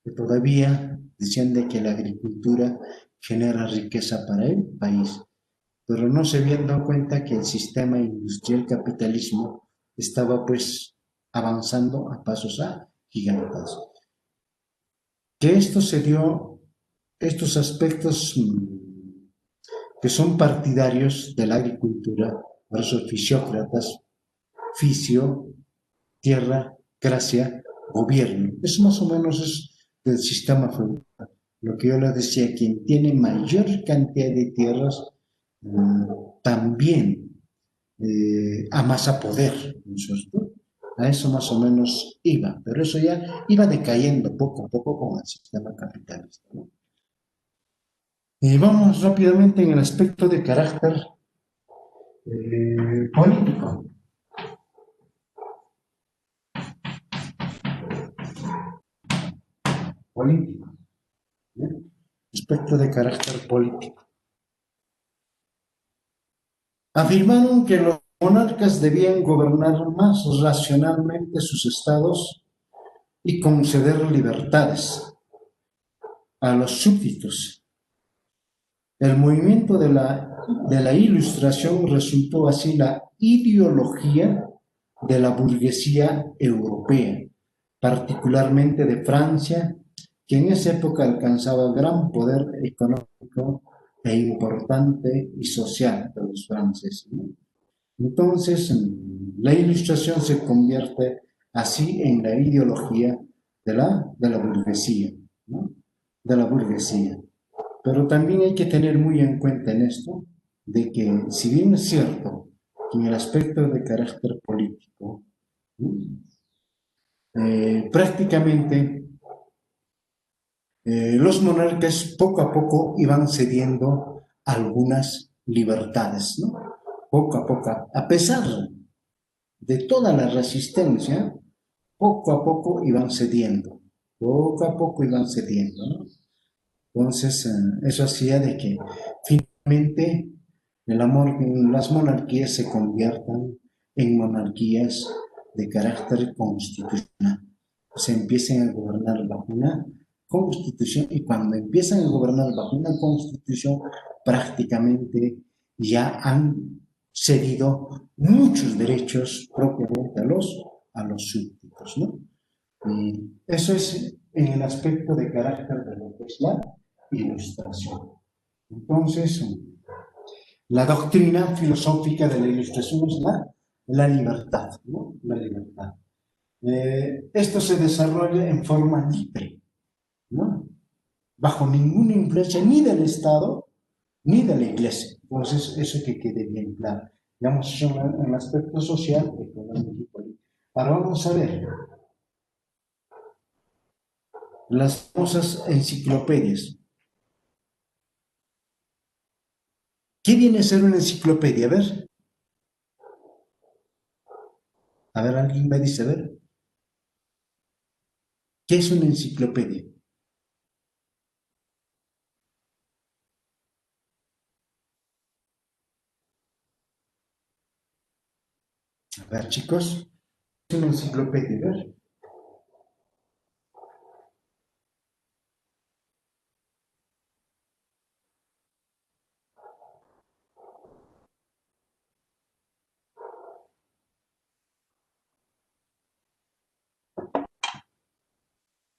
Que todavía decían de que la agricultura genera riqueza para el país, pero no se habían dado cuenta que el sistema industrial capitalismo estaba pues avanzando a pasos gigantes. que esto se dio, estos aspectos que son partidarios de la agricultura, por eso fisiócratas, fisio, tierra, gracia, gobierno. Eso más o menos es del sistema feudal. Lo que yo les decía, quien tiene mayor cantidad de tierras también amasa poder, ¿no es cierto? A eso más o menos iba, pero eso ya iba decayendo poco a poco con el sistema capitalista, ¿no? Vamos rápidamente en el aspecto de carácter político. Político, ¿bien? Aspecto de carácter político. Afirmaron que los monarcas debían gobernar más racionalmente sus estados y conceder libertades a los súbditos. El movimiento de la Ilustración resultó así la ideología de la burguesía europea, particularmente de Francia, que en esa época alcanzaba gran poder económico e importante y social de los franceses, ¿no? Entonces, la Ilustración se convierte así en la ideología de la burguesía, ¿no? De la burguesía. Pero también hay que tener muy en cuenta en esto de que, si bien es cierto que en el aspecto de carácter político, prácticamente los monarcas poco a poco iban cediendo algunas libertades, ¿no? Poco a poco, a pesar de toda la resistencia, poco a poco iban cediendo, poco a poco iban cediendo, ¿no? Entonces, eso hacía de que finalmente las monarquías se conviertan en monarquías de carácter constitucional. Se empiecen a gobernar bajo una constitución y cuando empiezan a gobernar bajo una constitución prácticamente ya han cedido muchos derechos propiamente a los súbditos, ¿no? Y eso es en el aspecto de carácter de lo que es la Ilustración. Entonces, la doctrina filosófica de la Ilustración es la libertad, ¿no? La libertad. Esto se desarrolla en forma libre, ¿no? Bajo ninguna influencia ni del Estado ni de la Iglesia. Entonces, eso que quede bien claro. Digamos, en el aspecto social, económico y político. Ahora vamos a ver las famosas enciclopedias. ¿Qué viene a ser una enciclopedia? A ver, alguien me dice, a ver, ¿qué es una enciclopedia? A ver, chicos, ¿qué es una enciclopedia?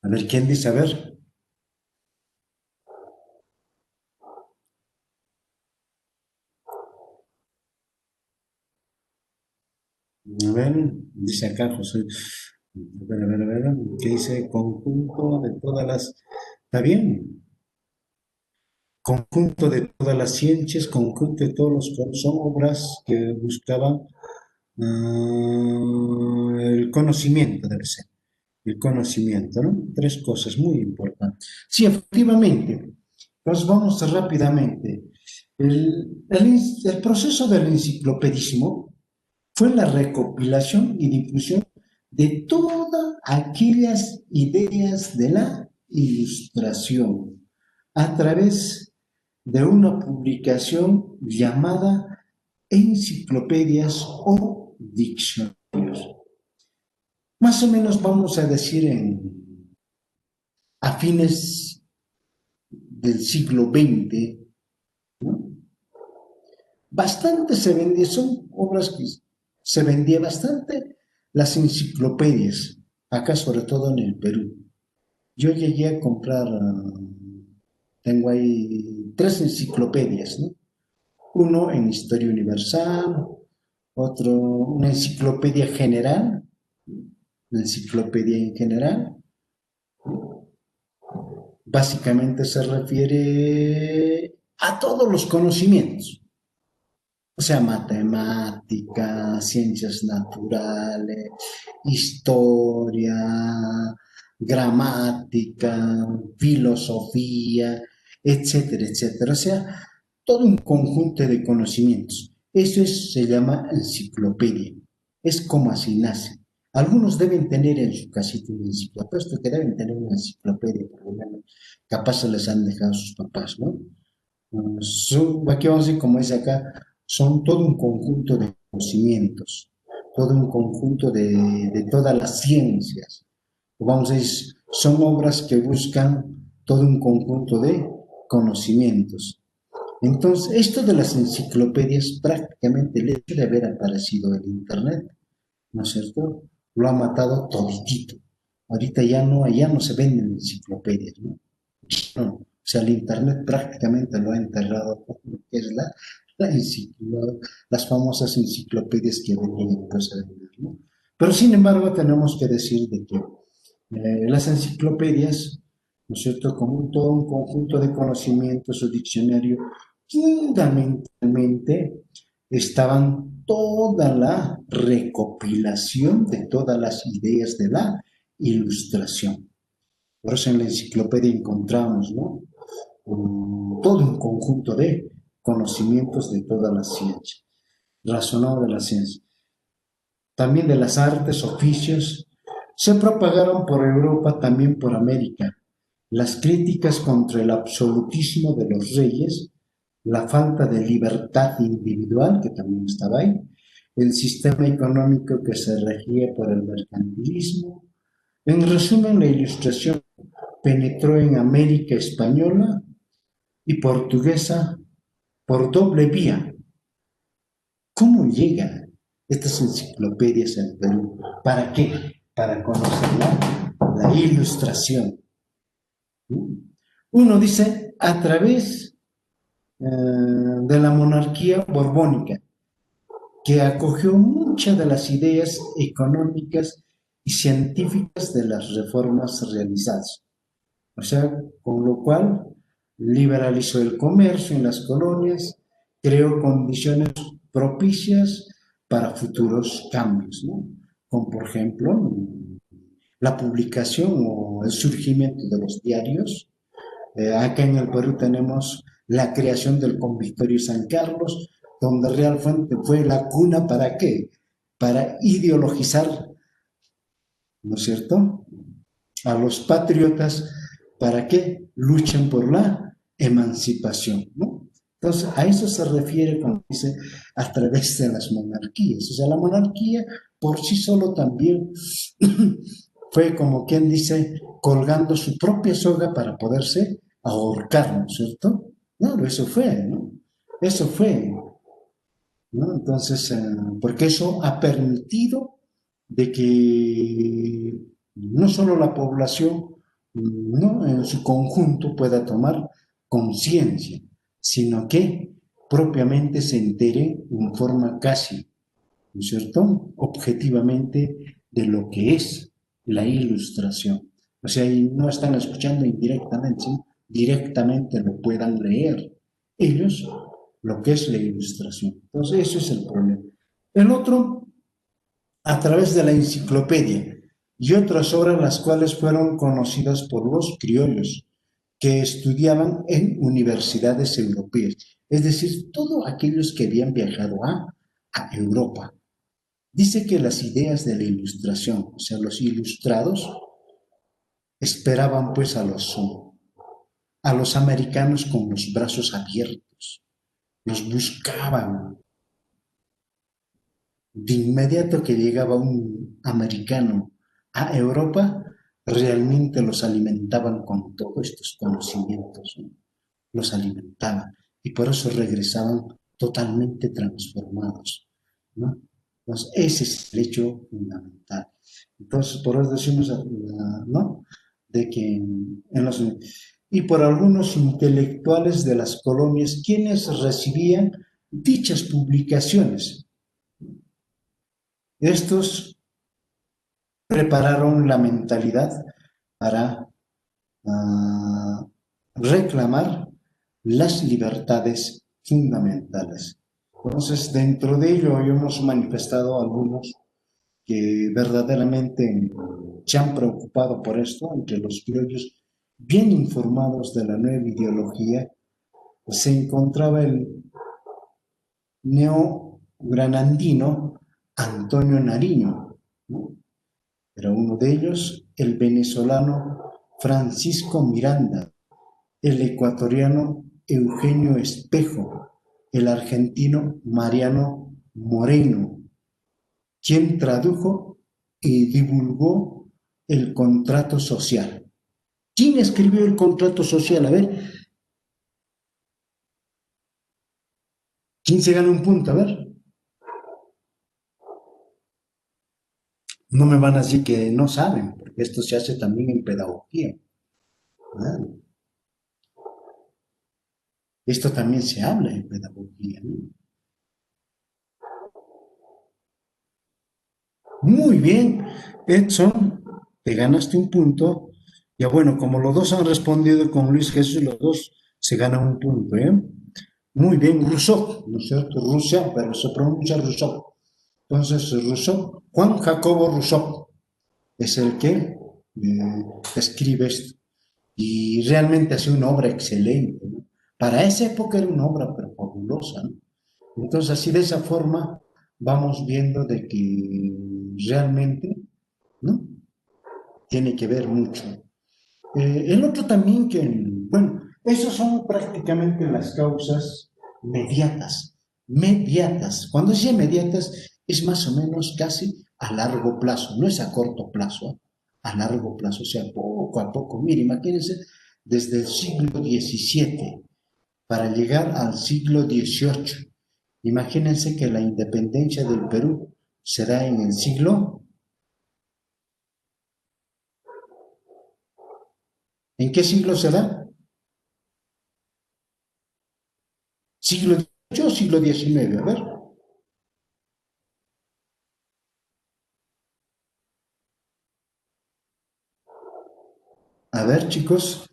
A ver, ¿quién dice? A ver, dice acá José. A ver, ¿qué dice? Conjunto de todas las... ¿Está bien? Conjunto de todas las ciencias, conjunto de todos los... Son obras que buscaban el conocimiento, debe ser. El conocimiento, ¿no? Tres cosas muy importantes. Sí, efectivamente. Entonces vamos rápidamente. El proceso del enciclopedismo fue la recopilación y difusión de todas aquellas ideas de la ilustración a través de una publicación llamada enciclopedias o diccionarios. Más o menos vamos a decir a fines del siglo XX, ¿no? Bastante se vendía, son obras que se vendía bastante las enciclopedias, acá sobre todo en el Perú. Yo llegué a comprar, tengo ahí 3 enciclopedias, ¿no? Uno en Historia Universal, otro, una enciclopedia general, una enciclopedia en general, básicamente se refiere a todos los conocimientos, o sea, matemática, ciencias naturales, historia, gramática, filosofía, etcétera, etcétera. O sea, todo un conjunto de conocimientos. Se llama enciclopedia. Es como así nace. Algunos deben tener en su casita una enciclopedia, puesto que deben tener una enciclopedia, por lo menos, capaz se les han dejado sus papás, ¿no? Aquí vamos a decir, como dice acá, son todo un conjunto de conocimientos, todo un conjunto de todas las ciencias. Vamos a decir, son obras que buscan todo un conjunto de conocimientos. Entonces, esto de las enciclopedias, prácticamente el hecho de haber aparecido el Internet, ¿no es cierto? Lo ha matado toditito. Ahorita ya no se venden enciclopedias, ¿no? No, o sea, el Internet prácticamente lo ha enterrado con lo que es las famosas enciclopedias que venían pues, a vender, ¿no? Pero sin embargo, tenemos que decir de que las enciclopedias, ¿no es cierto?, como todo un conjunto de conocimientos o diccionario, fundamentalmente estaban toda la recopilación de todas las ideas de la ilustración. Por eso en la enciclopedia encontramos, ¿no?, todo un conjunto de conocimientos de toda la ciencia, razonado de la ciencia. También de las artes, oficios, se propagaron por Europa, también por América. Las críticas contra el absolutismo de los reyes, la falta de libertad individual, que también estaba ahí, el sistema económico que se regía por el mercantilismo. En resumen, la ilustración penetró en América española y portuguesa por doble vía. ¿Cómo llegan estas enciclopedias al Perú? ¿Para qué? Para conocer la ilustración. Uno dice a través de la monarquía borbónica, que acogió muchas de las ideas económicas y científicas de las reformas realizadas. O sea, con lo cual liberalizó el comercio en las colonias, creó condiciones propicias para futuros cambios, ¿no? Como por ejemplo la publicación o el surgimiento de los diarios. Acá en el Perú tenemos la creación del Convictorio San Carlos, donde realmente fue la cuna para qué, para ideologizar, ¿no es cierto?, a los patriotas para que luchen por la emancipación, ¿no? Entonces, a eso se refiere cuando dice a través de las monarquías. O sea, la monarquía por sí solo también fue como quien dice, colgando su propia soga para poderse ahorcar, ¿no es cierto? No, eso fue, ¿no? Eso fue, ¿no? Entonces, porque eso ha permitido de que no solo la población, ¿no?, en su conjunto pueda tomar conciencia, sino que propiamente se entere en forma casi, ¿no es cierto?, objetivamente de lo que es la ilustración. O sea, y no están escuchando indirectamente, ¿sí?, directamente lo puedan leer ellos lo que es la ilustración. Entonces, eso es el problema. El otro, a través de la enciclopedia y otras obras las cuales fueron conocidas por los criollos que estudiaban en universidades europeas, es decir, todos aquellos que habían viajado a Europa. Dice que las ideas de la ilustración, o sea, los ilustrados, esperaban pues a los americanos con los brazos abiertos, los buscaban. De inmediato que llegaba un americano a Europa, realmente los alimentaban con todos estos conocimientos, ¿no? Los alimentaban y por eso regresaban totalmente transformados, ¿no? Entonces, ese es el hecho fundamental. Entonces, por eso decimos, ¿no?, de que y por algunos intelectuales de las colonias quienes recibían dichas publicaciones. Estos prepararon la mentalidad para reclamar las libertades fundamentales. Entonces, dentro de ello hemos manifestado algunos que verdaderamente se han preocupado por esto, entre los criollos bien informados de la nueva ideología, pues se encontraba el neogranandino Antonio Nariño, ¿no? Era uno de ellos, el venezolano Francisco Miranda, el ecuatoriano Eugenio Espejo, el argentino Mariano Moreno, quien tradujo y divulgó el contrato social. ¿Quién escribió el contrato social? A ver, ¿quién se gana un punto? A ver, no me van a decir que no saben, porque esto se hace también en pedagogía, ¿verdad? Esto también se habla en pedagogía, ¿no? Muy bien, Edson, te ganaste un punto. Ya bueno, como los dos han respondido con Luis Jesús, los dos se ganan un punto, ¿eh? Muy bien, Rousseau, ¿no es cierto? Rusia, pero se pronuncia Rousseau. Entonces, Rousseau, Juan Jacobo Rousseau, es el que escribe esto. Y realmente hace una obra excelente, ¿no? Para esa época era una obra pero fabulosa, ¿no? Entonces, así de esa forma vamos viendo de que realmente, ¿no? Tiene que ver mucho. El otro también que, bueno, esas son prácticamente las causas mediatas. Mediatas. Cuando dice mediatas, es más o menos casi a largo plazo, no es a corto plazo, a largo plazo, o sea, poco a poco. Mire, imagínense, desde el siglo XVII para llegar al siglo XVIII. Imagínense que la independencia del Perú se da en el siglo. ¿En qué siglo se da? ¿Siglo XVIII o siglo XIX? A ver. A ver, chicos,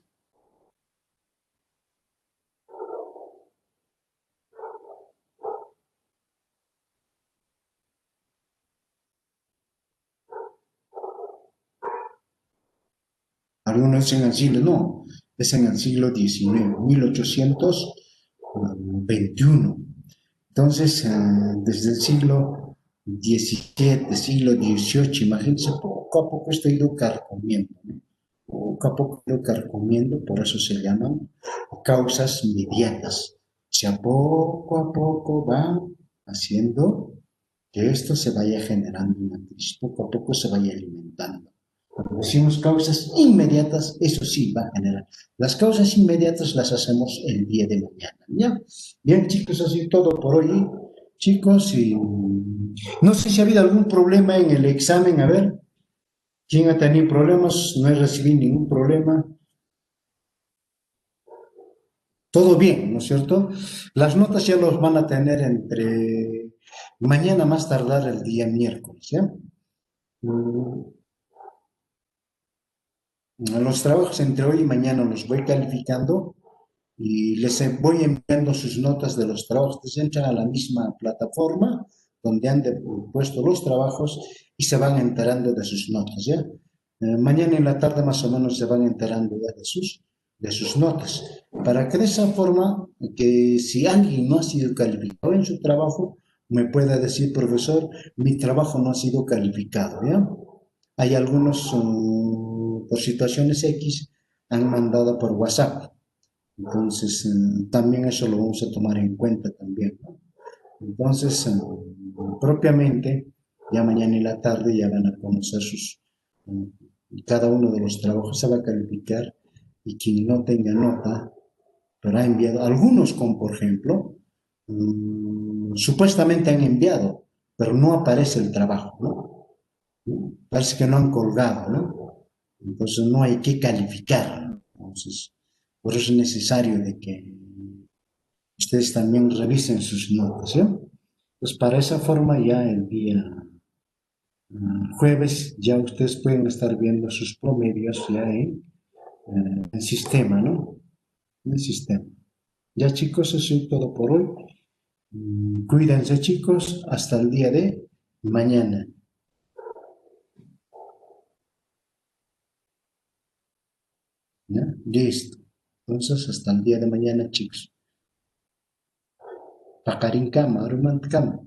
algunos dicen el siglo, no, es en el siglo XIX, 1821. Entonces, desde el siglo XVII, siglo XVIII, imagínense, poco a poco esto ha ido carcomiendo, ¿no? Poco a poco ha ido carcomiendo, por eso se llaman causas mediatas. O sea, poco a poco va haciendo que esto se vaya generando una crisis, poco a poco se vaya alimentando. Cuando decimos causas inmediatas, eso sí va a generar. Las causas inmediatas las hacemos el día de mañana. ¿Ya? Bien, chicos, así todo por hoy. Chicos, y no sé si ha habido algún problema en el examen. A ver, ¿quién ha tenido problemas? No he recibido ningún problema. Todo bien, ¿no es cierto? Las notas ya los van a tener entre mañana más tardar el día miércoles, ¿ya? Mm, Los trabajos entre hoy y mañana los voy calificando y les voy enviando sus notas de los trabajos. Entonces entran a la misma plataforma donde han puesto los trabajos y se van enterando de sus notas, ¿ya? Mañana en la tarde más o menos se van enterando ya de sus notas, para que de esa forma, que si alguien no ha sido calificado en su trabajo, me pueda decir, profesor, mi trabajo no ha sido calificado, ¿ya? Hay algunos, por situaciones X, han mandado por WhatsApp. Entonces, también eso lo vamos a tomar en cuenta también, ¿no? Entonces, propiamente, ya mañana y la tarde ya van a conocer eh, cada uno de los trabajos se va a calificar y quien no tenga nota, pero ha enviado, algunos como por ejemplo, supuestamente han enviado, pero no aparece el trabajo, ¿no? Parece que no han colgado, ¿no? Entonces no hay que calificar. Entonces, por eso es necesario de que ustedes también revisen sus notas, ¿sí? Pues para esa forma ya el día jueves ya ustedes pueden estar viendo sus promedios ya en el sistema, ¿no? En el sistema. Ya chicos, eso es todo por hoy. Cuídense chicos, hasta el día de mañana. ¿Ya? Listo. Entonces, hasta el día de mañana chicos. Pakarin kama, aruman kama.